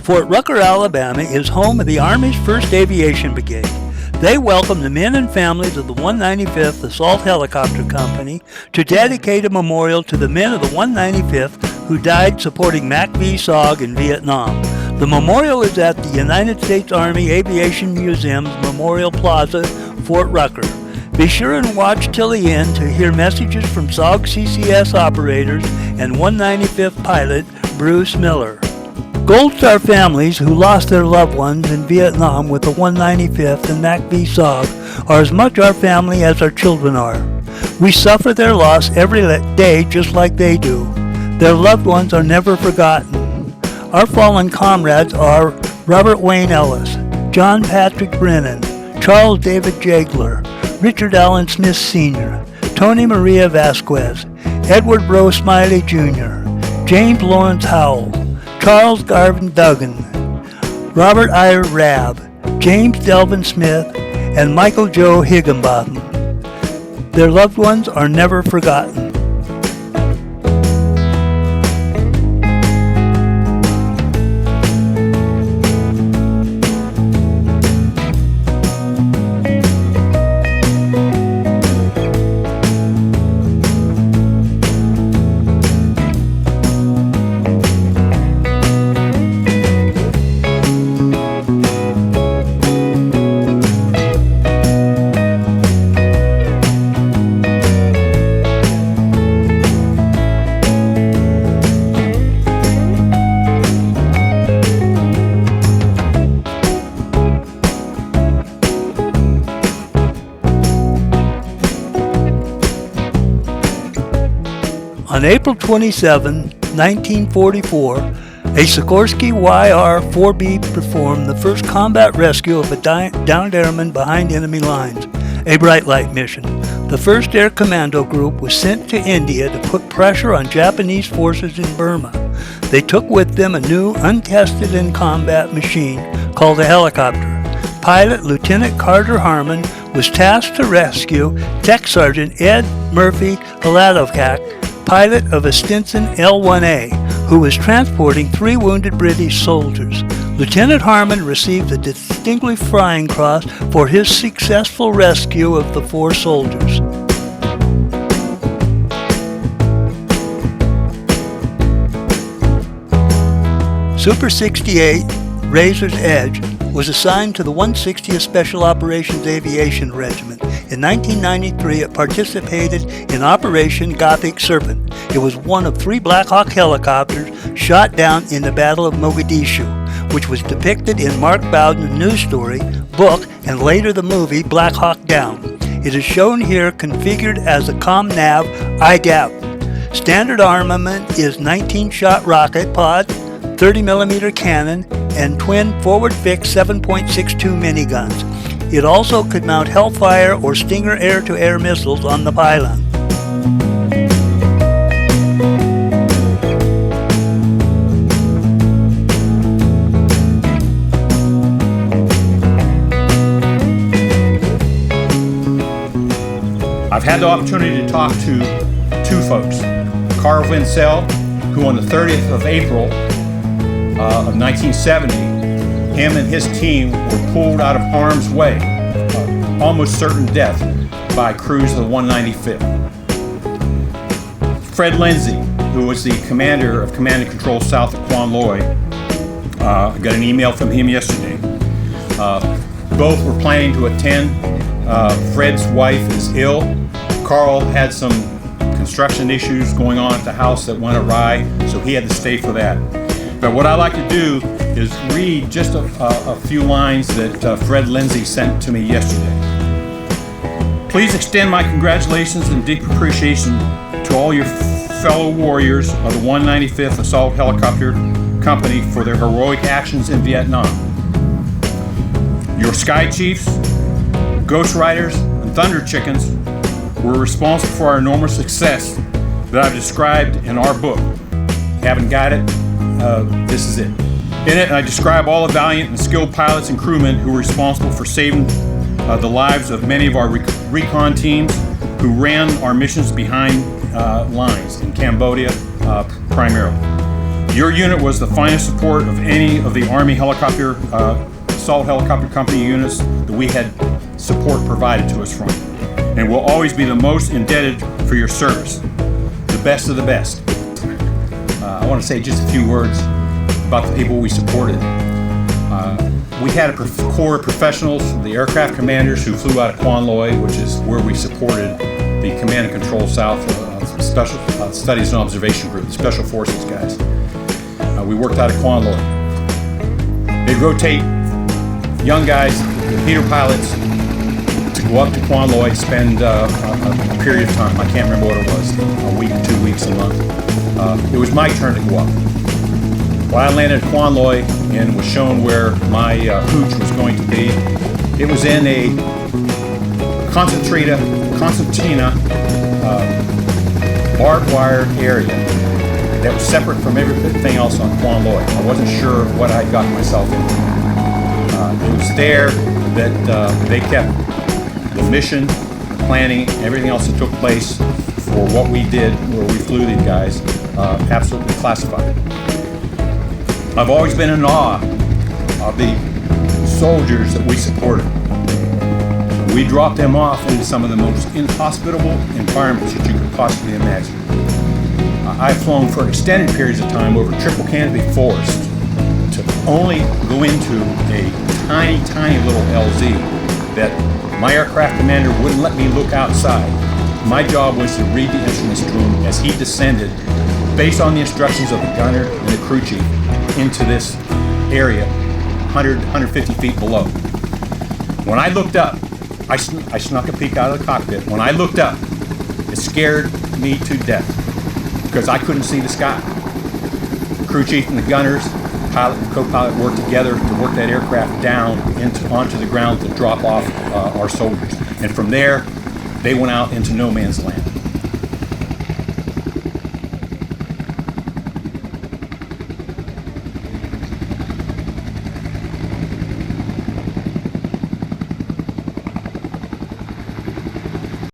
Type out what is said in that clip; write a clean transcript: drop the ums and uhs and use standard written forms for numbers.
Fort Rucker, Alabama is home of the Army's 1st Aviation Brigade. They welcome the men and families of the 195th Assault Helicopter Company to dedicate a memorial to the men of the 195th who died supporting MACV-SOG in Vietnam. The memorial is at the United States Army Aviation Museum's Memorial Plaza, Fort Rucker. Be sure and watch till the end to hear messages from SOG CCS operators and 195th pilot Bruce Miller. Gold Star families who lost their loved ones in Vietnam with the 195th and MACV-SOG are as much our family as our children are. We suffer their loss every day just like they do. Their loved ones are never forgotten. Our fallen comrades are Robert Wayne Ellis, John Patrick Brennan, Charles David Jagler, Richard Allen Smith Sr., Tony Maria Vasquez, Edward Bro Smiley Jr., James Lawrence Howell, Charles Garvin Duggan, Robert Ira Rabb, James Delvin Smith, and Michael Joe Higginbotham. Their loved ones are never forgotten. On April 27, 1944, a Sikorsky YR-4B performed the first combat rescue of a downed airman behind enemy lines, a bright light mission. The 1st Air Commando Group was sent to India to put pressure on Japanese forces in Burma. They took with them a new, untested in combat machine called a helicopter. Pilot Lieutenant Carter Harmon was tasked to rescue Tech Sergeant Ed Murphy Aladovkak, pilot of a Stinson L-1A, who was transporting 3 wounded British soldiers. Lieutenant Harmon received the Distinguished Flying Cross for his successful rescue of the 4 soldiers. Super 68, Razor's Edge, was assigned to the 160th Special Operations Aviation Regiment. In 1993, it participated in Operation Gothic Serpent. It was one of 3 Black Hawk helicopters shot down in the Battle of Mogadishu, which was depicted in Mark Bowden's news story, book, and later the movie Black Hawk Down. It is shown here configured as a ComNav IDAP. Standard armament is 19-shot rocket pod, 30mm cannon, and twin forward-fixed 7.62 miniguns. It also could mount Hellfire or Stinger air-to-air missiles on the pylon. I've had the opportunity to talk to 2 folks. Carl Winsell, who on the 30th of April of 1970, him and his team were pulled out of harm's way, almost certain death, by crews of the 195th. Fred Lindsay, who was the commander of Command and Control south of Quan Loy, I got an email from him yesterday. Both were planning to attend. Fred's wife is ill. Carl had some construction issues going on at the house that went awry, so he had to stay for that. But what I like to do is read just a few lines that Fred Lindsay sent to me yesterday. Please extend my congratulations and deep appreciation to all your fellow warriors of the 195th Assault Helicopter Company for their heroic actions in Vietnam. Your Sky Chiefs, Ghost Riders, and Thunder Chickens were responsible for our enormous success that I've described in our book. Haven't got it? This is it. In it, I describe all the valiant and skilled pilots and crewmen who were responsible for saving the lives of many of our recon teams who ran our missions behind lines in Cambodia primarily. Your unit was the finest support of any of the Army helicopter, assault helicopter company units that we had support provided to us from. And we'll always be the most indebted for your service. The best of the best. I want to say just a few words about the people we supported. We had a core of professionals, the aircraft commanders who flew out of Quan Loi, which is where we supported the Command and Control South Special Studies and Observation Group, the Special Forces guys. We worked out of Quan Loi. They'd rotate young guys, repeater pilots, to go up to Quan Loi, spend a period of time. I can't remember what it was, a week, 2 weeks, a month. It was my turn to go up. When I landed at Quan Loi and was shown where my hooch was going to be, it was in a concertina barbed wire area that was separate from everything else on Quan Loi. I wasn't sure what I'd gotten myself into. It was there that they kept the mission, the planning, everything else that took place for what we did, where we flew these guys, absolutely classified. I've always been in awe of the soldiers that we supported. We dropped them off into some of the most inhospitable environments that you could possibly imagine. I've flown for extended periods of time over triple canopy forest to only go into a tiny, tiny little LZ that my aircraft commander wouldn't let me look outside. My job was to read the instruments to him as he descended, based on the instructions of the gunner and the crew chief, into this area 150 feet below. When I looked up, I snuck a peek out of the cockpit. When I looked up, it scared me to death because I couldn't see the sky. The crew chief and the gunners, pilot and co-pilot worked together to work that aircraft down onto the ground to drop off our soldiers. And from there, they went out into no man's land.